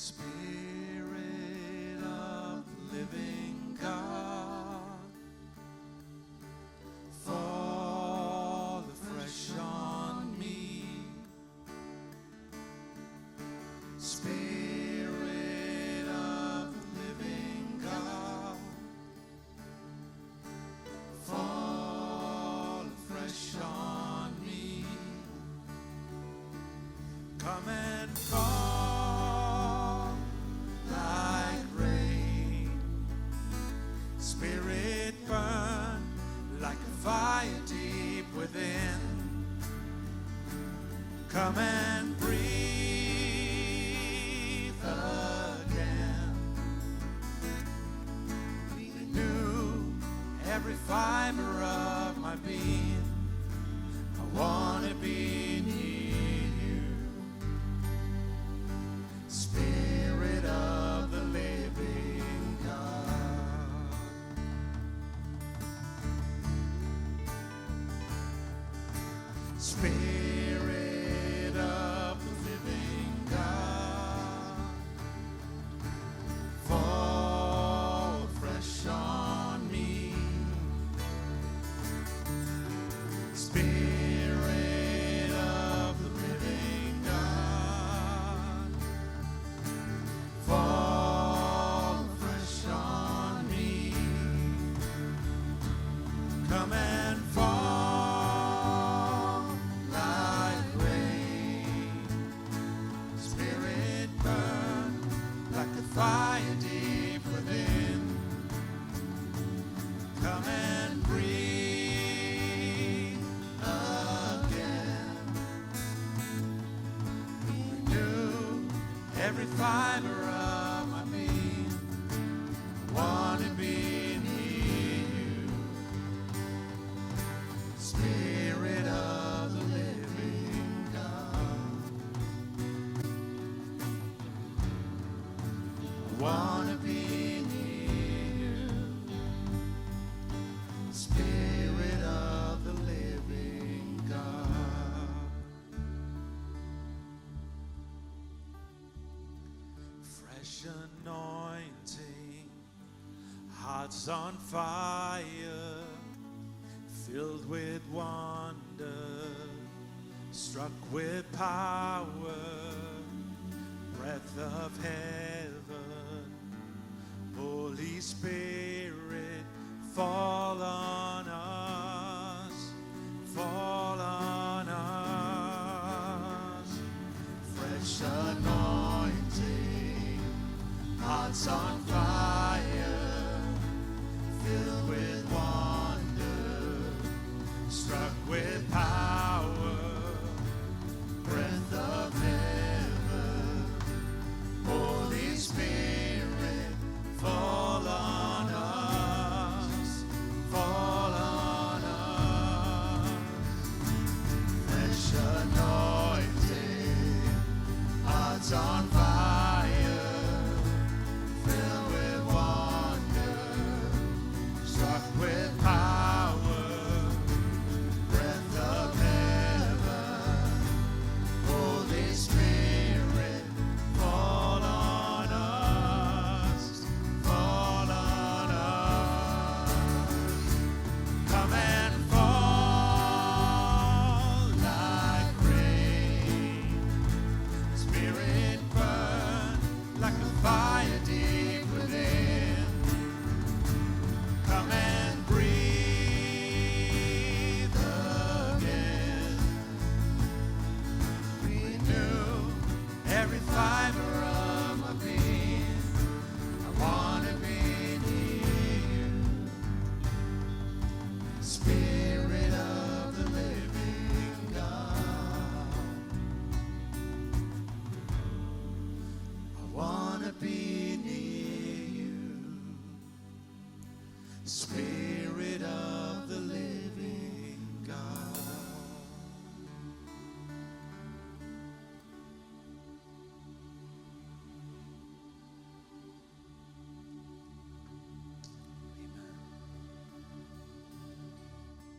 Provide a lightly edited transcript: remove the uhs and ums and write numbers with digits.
Spirit of the living God, fall afresh on me. Spirit of the living God, fall afresh on me. Come and fall like rain. Spirit burn like a fire deep within. Come and breathe again. Renew every fiber of my being. I want to be near you. Spirit of the living God. Spirit of the living God, fall fresh on me. Spirit of the living God, fall fresh on me. Come and fall like rain. Spirit burn like the fire deep within. Come and breathe again. Renew every fiber of my being. I want to be near you. Spirit of the living God, I want to be near you. Spirit of the living God. Fresh anointing, hearts on fire, filled with wonder, struck with power, breath of heaven. Holy Spirit, fall on us, fall on us. Fresh anointing, hearts on fire, filled with wonder, struck with power, breath of heaven. Holy Spirit, fall on us, fall on us. Fresh anointing, hearts on fire, filled with wonder, struck with power, breath of heaven. Holy Spirit, fall on us, fall on us. Come and fall like rain. Spirit burn like a fire deep within. Come and breathe again. Renew every fiber of my being. I want to be near you. Spirit of the living God, I want to be near you. Spirit